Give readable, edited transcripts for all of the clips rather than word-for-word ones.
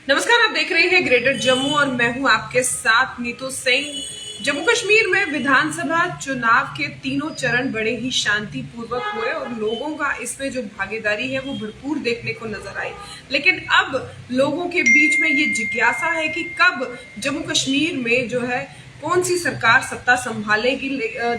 नमस्कार, आप देख रहे हैं ग्रेटर जम्मू और मैं हूं आपके साथ नीतू सिंह। जम्मू कश्मीर में विधानसभा चुनाव के तीनों चरण बड़े ही शांतिपूर्वक हुए और लोगों का इसमें जो भागीदारी है वो भरपूर देखने को नजर आई। लेकिन अब लोगों के बीच में ये जिज्ञासा है कि कब जम्मू कश्मीर में जो है कौन सी सरकार सत्ता संभालेगी,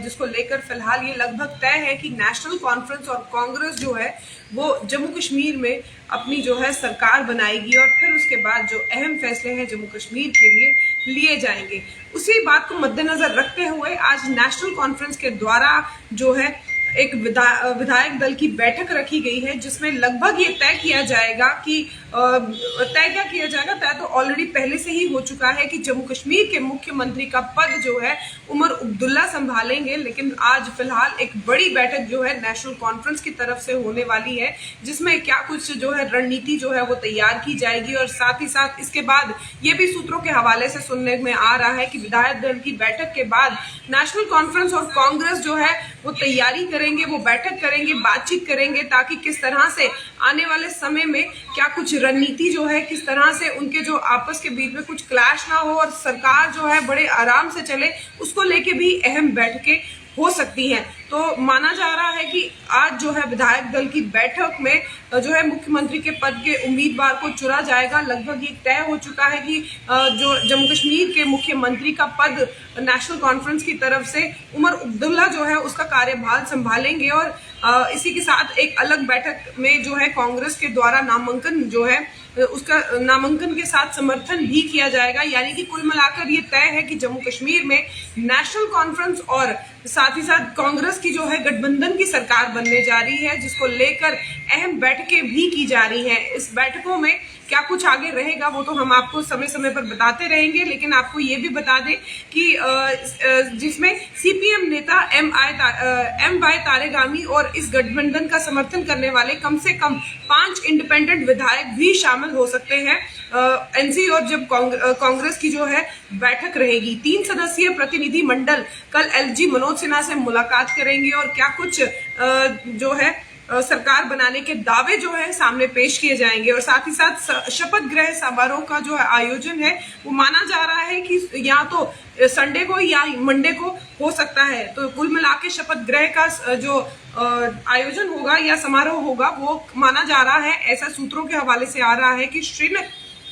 जिसको लेकर फिलहाल ये लगभग तय है कि नेशनल कॉन्फ्रेंस और कांग्रेस जो है वो जम्मू कश्मीर में अपनी जो है सरकार बनाएगी और फिर उसके बाद जो अहम फैसले हैं जम्मू कश्मीर के लिए लिए जाएंगे। उसी बात को मद्देनजर रखते हुए आज नेशनल कॉन्फ्रेंस के द्वारा जो है एक विधायक दल की बैठक रखी गई है, जिसमें लगभग ये तय किया जाएगा कि तय तो ऑलरेडी पहले से ही हो चुका है कि जम्मू कश्मीर के मुख्यमंत्री का पद जो है उमर अब्दुल्ला संभालेंगे। लेकिन आज फिलहाल एक बड़ी बैठक जो है नेशनल कॉन्फ्रेंस की तरफ से होने वाली है, जिसमें क्या कुछ जो है रणनीति जो है वो तैयार की जाएगी। और साथ ही साथ इसके बाद ये भी सूत्रों के हवाले से सुनने में आ रहा है कि विधायक दल की बैठक के बाद नेशनल कॉन्फ्रेंस और कांग्रेस जो है वो तैयारी करेंगे, वो बैठक करेंगे, बातचीत करेंगे, ताकि किस तरह से आने वाले समय में क्या कुछ रणनीति जो है, किस तरह से उनके जो आपस के बीच में कुछ क्लैश ना हो और सरकार जो है बड़े आराम से चले, उसको लेके भी अहम बैठकें हो सकती हैं। तो माना जा रहा है कि आज जो है विधायक दल की बैठक में जो है मुख्यमंत्री के पद के उम्मीदवार को चुना जाएगा। लगभग ये तय हो चुका है कि जो जम्मू कश्मीर के मुख्यमंत्री का पद नेशनल कॉन्फ्रेंस की तरफ से उमर अब्दुल्ला जो है उसका कार्यभार संभालेंगे। और इसी के साथ एक अलग बैठक में जो है कांग्रेस के द्वारा नामांकन जो है उसका नामांकन के साथ समर्थन भी किया जाएगा। यानी कि कुल मिलाकर ये तय है कि जम्मू कश्मीर में नेशनल कॉन्फ्रेंस और साथ ही साथ कांग्रेस की जो है गठबंधन की सरकार बनने जा रही है, जिसको लेकर अहम बैठकें भी की जा रही हैं। इस बैठकों में क्या कुछ आगे रहेगा वो तो हम आपको समय समय पर बताते रहेंगे। लेकिन आपको ये भी बता दें कि जिसमें सीपीएम नेता एम वाई तारेगामी और इस गठबंधन का समर्थन करने वाले कम से कम 5 इंडिपेंडेंट विधायक भी शामिल हो सकते हैं एनसी। और जब कांग्रेस की जो है बैठक रहेगी, 3 सदस्यीय प्रतिनिधि मंडल कल एलजी मनोज सिन्हा से मुलाकात करेंगे और क्या कुछ जो है सरकार बनाने के दावे जो है सामने पेश किए जाएंगे। और साथ ही साथ शपथ ग्रहण समारोह का जो आयोजन है वो माना जा रहा है कि या तो संडे को या मंडे को हो सकता है। तो कुल मिला के शपथ ग्रहण का जो आयोजन होगा या समारोह होगा वो माना जा रहा है, ऐसा सूत्रों के हवाले से आ रहा है कि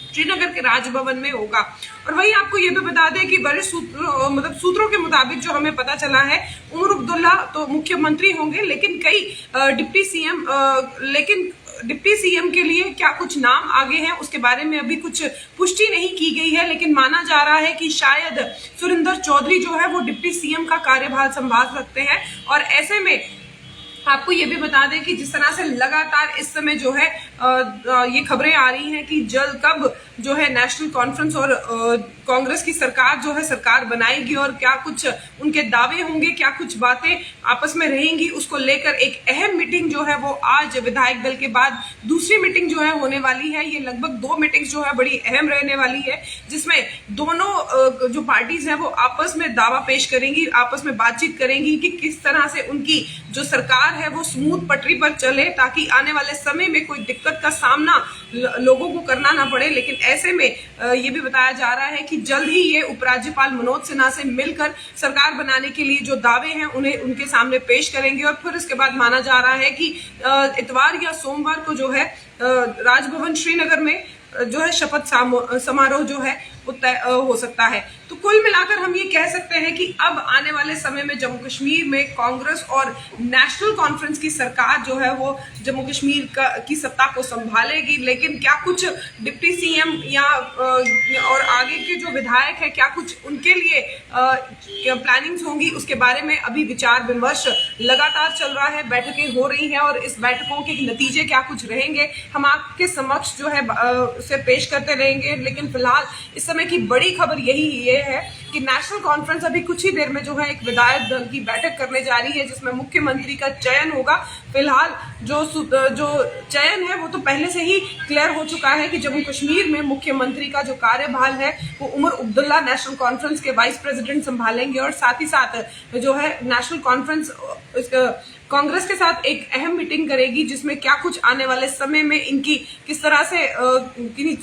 श्रीनगर के राजभवन में होगा। और वही आपको ये भी बता दें कि बड़े सूत्रों के मुताबिक जो हमें पता चला है, उमर अब्दुल्ला तो मुख्यमंत्री होंगे, लेकिन कई डिप्टी सीएम के लिए क्या कुछ नाम आगे हैं उसके बारे में अभी कुछ पुष्टि नहीं की गई है। लेकिन माना जा रहा है कि शायद सुरेंद्र चौधरी जो है वो डिप्टी सीएम का कार्यभार संभाल सकते हैं। और ऐसे में आपको ये भी बता दें कि जिस तरह से लगातार इस समय जो है ये खबरें आ रही हैं कि जल्द कब जो है नेशनल कॉन्फ्रेंस और कांग्रेस की सरकार जो है सरकार बनाएगी और क्या कुछ उनके दावे होंगे, क्या कुछ बातें आपस में रहेंगी, उसको लेकर एक अहम मीटिंग जो है वो आज विधायक दल के बाद दूसरी मीटिंग जो है होने वाली है। ये लगभग 2 मीटिंग्स जो है बड़ी अहम रहने वाली है, जिसमें दोनों जो पार्टीज हैं वो आपस में दावा पेश करेंगी, आपस में बातचीत करेंगी कि किस तरह से उनकी जो सरकार है वो स्मूथ पटरी पर चले, ताकि आने वाले समय में कोई दिक्कत का सामना लोगों को करना ना पड़े। लेकिन ऐसे में ये भी बताया जा रहा है कि जल्द ही ये उपराज्यपाल मनोज सिन्हा से मिलकर सरकार बनाने के लिए जो दावे हैं उन्हें उनके सामने पेश करेंगे। और फिर इसके बाद माना जा रहा है कि इतवार या सोमवार को जो है राजभवन श्रीनगर में जो है शपथ समारोह जो है वो तय हो सकता है। तो कुल मिलाकर हम ये कह सकते हैं कि अब आने वाले समय में जम्मू कश्मीर में कांग्रेस और नेशनल कॉन्फ्रेंस की सरकार जो है वो जम्मू कश्मीर की सत्ता को संभालेगी। लेकिन क्या कुछ डिप्टी सीएम या और आगे के जो विधायक है क्या कुछ उनके लिए प्लानिंग्स होंगी, उसके बारे में अभी विचार विमर्श लगातार चल रहा है, बैठकें हो रही हैं और इस बैठकों के नतीजे क्या कुछ रहेंगे हम आपके समक्ष जो है उसे पेश करते रहेंगे। लेकिन फिलहाल इस समय की बड़ी खबर यही है कि नेशनल कॉन्फ्रेंस अभी कुछ ही देर में जो है एक विधायक दल की बैठक करने जा रही है, जिसमें मुख्यमंत्री का चयन होगा। फिलहाल जो चयन है वो तो पहले से ही क्लियर हो चुका है कि जम्मू कश्मीर में मुख्यमंत्री का जो कार्यभार है वो उमर अब्दुल्ला नेशनल कॉन्फ्रेंस के वाइस प्रेसिडेंट संभालेंगे, और साथ ही साथ जो है नेशनल कॉन्फ्रेंस कांग्रेस के साथ एक अहम मीटिंग करेगी, जिसमें क्या कुछ आने वाले समय में इनकी किस तरह से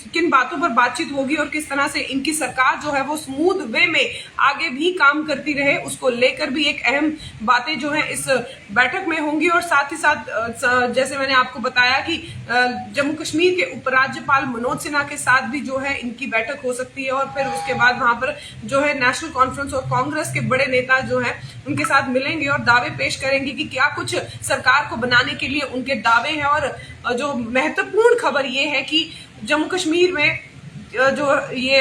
किन बातों पर बातचीत होगी और किस तरह से इनकी सरकार जो है वो स्मूथ वे में आगे भी काम करती रहे, उसको लेकर भी एक अहम बातें जो है इस बैठक में होंगी। और साथ ही साथ जैसे मैंने आपको बताया कि जम्मू कश्मीर के उपराज्यपाल मनोज सिन्हा के साथ भी जो है इनकी बैठक हो सकती है, और फिर उसके बाद वहां पर जो है नेशनल कॉन्फ्रेंस और कांग्रेस के बड़े नेता जो है उनके साथ मिलेंगे और दावे पेश करेंगे कि क्या कुछ सरकार को बनाने के लिए उनके दावे हैं। और जो महत्वपूर्ण खबर ये है कि जम्मू कश्मीर में जो ये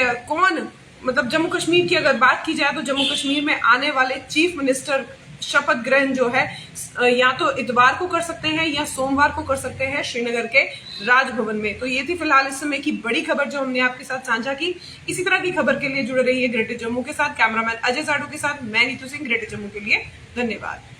मतलब जम्मू कश्मीर की अगर बात की जाए तो जम्मू कश्मीर में आने वाले चीफ मिनिस्टर शपथ ग्रहण जो है या तो इतवार को कर सकते हैं या सोमवार को कर सकते हैं श्रीनगर के राजभवन में। तो ये थी फिलहाल इस समय की बड़ी खबर जो हमने आपके साथ साझा की। इसी तरह की खबर के लिए जुड़े रहिए ग्रेटर जम्मू के साथ। कैमरामैन अजय साडू के साथ मैं नीतू सिंह, ग्रेटर जम्मू के लिए धन्यवाद।